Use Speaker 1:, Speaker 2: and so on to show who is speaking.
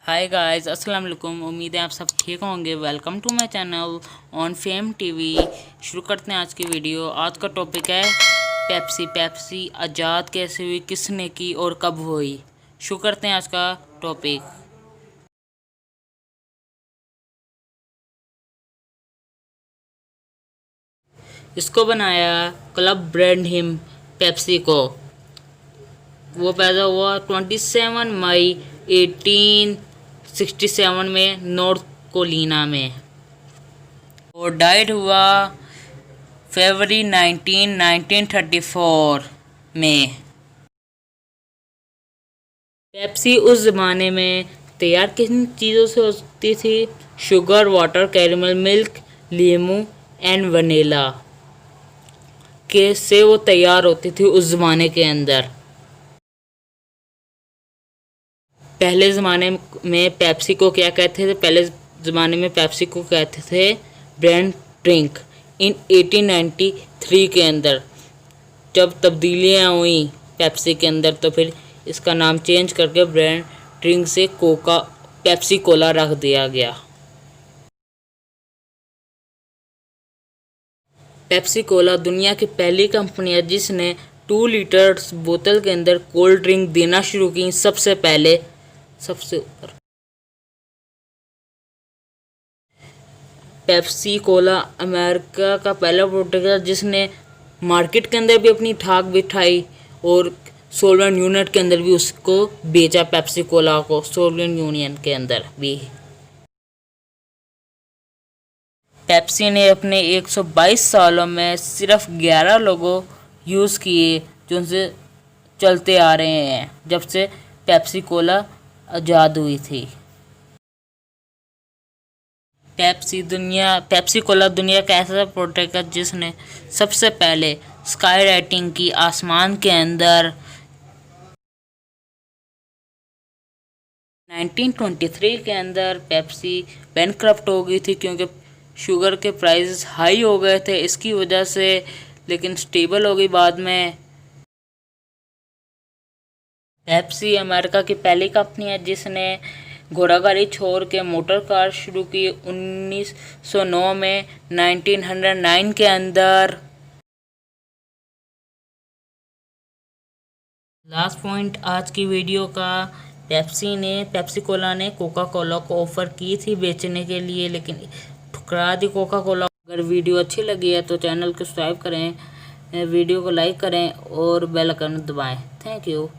Speaker 1: Hi guys, अस्सलाम वालेकुम। उम्मीद है आप सब ठीक होंगे। Welcome to my channel on Fame TV. शुरू करते हैं आज की वीडियो। आज का टॉपिक है पेप्सी आज़ाद कैसे हुई, किसने की और कब हुई। शुरू करते हैं आज का टॉपिक। इसको बनाया क्लब ब्रांड हिम पेप्सी को। वो पैदा हुआ 27 मई 1867 में नॉर्थ कोलिना में और डाइड हुआ फरवरी 1934 में। पेप्सी उस ज़माने में तैयार किन चीज़ों से होती थी? Sugar, water, caramel, milk, lemon and vanilla के से वो तैयार होती थी उस ज़माने के अंदर। पहले ज़माने में पेप्सी को क्या कहते थे? पहले ज़माने में पेप्सी को कहते थे ब्रांड ड्रिंक। इन 1893 के अंदर जब तब्दीलियाँ हुई पेप्सी के अंदर, तो फिर इसका नाम चेंज करके ब्रांड ड्रिंक से पेप्सी कोला रख दिया गया। पेप्सी कोला दुनिया की पहली कंपनी है जिसने 2 लीटर्स बोतल के अंदर कोल्ड ड्रिंक देना शुरू की। सबसे ऊपर पेप्सी कोला अमेरिका का पहला प्रोडक्ट है जिसने मार्केट के अंदर भी अपनी ठाक बिठाई और सोवियत यूनियन के अंदर भी उसको बेचा। पेप्सी कोला को सोवियत यूनियन के अंदर भी पेप्सी ने अपने 122 सालों में सिर्फ 11 लोगों यूज़ किए जो उनसे चलते आ रहे हैं जब से पेप्सी कोला आज़ाद हुई थी। पेप्सी कोला दुनिया का ऐसा प्रोडक्ट है जिसने सबसे पहले स्काई राइटिंग की आसमान के अंदर। 1923 के अंदर पेप्सी बैंकक्रप्ट हो गई थी क्योंकि शुगर के प्राइसेस हाई हो गए थे इसकी वजह से, लेकिन स्टेबल हो गई बाद में। पेप्सी अमेरिका की पहली कंपनी है जिसने घोड़ागाड़ी छोड़ के मोटर कार शुरू की 1909 में 1909 के अंदर। लास्ट पॉइंट आज की वीडियो का, पेप्सी कोला ने कोका कोला को ऑफ़र की थी बेचने के लिए, लेकिन ठुकरा दी कोका कोला। अगर वीडियो अच्छी लगी है तो चैनल को सब्सक्राइब करें, वीडियो को लाइक करें और बेल आइकन दबाएं। Thank you.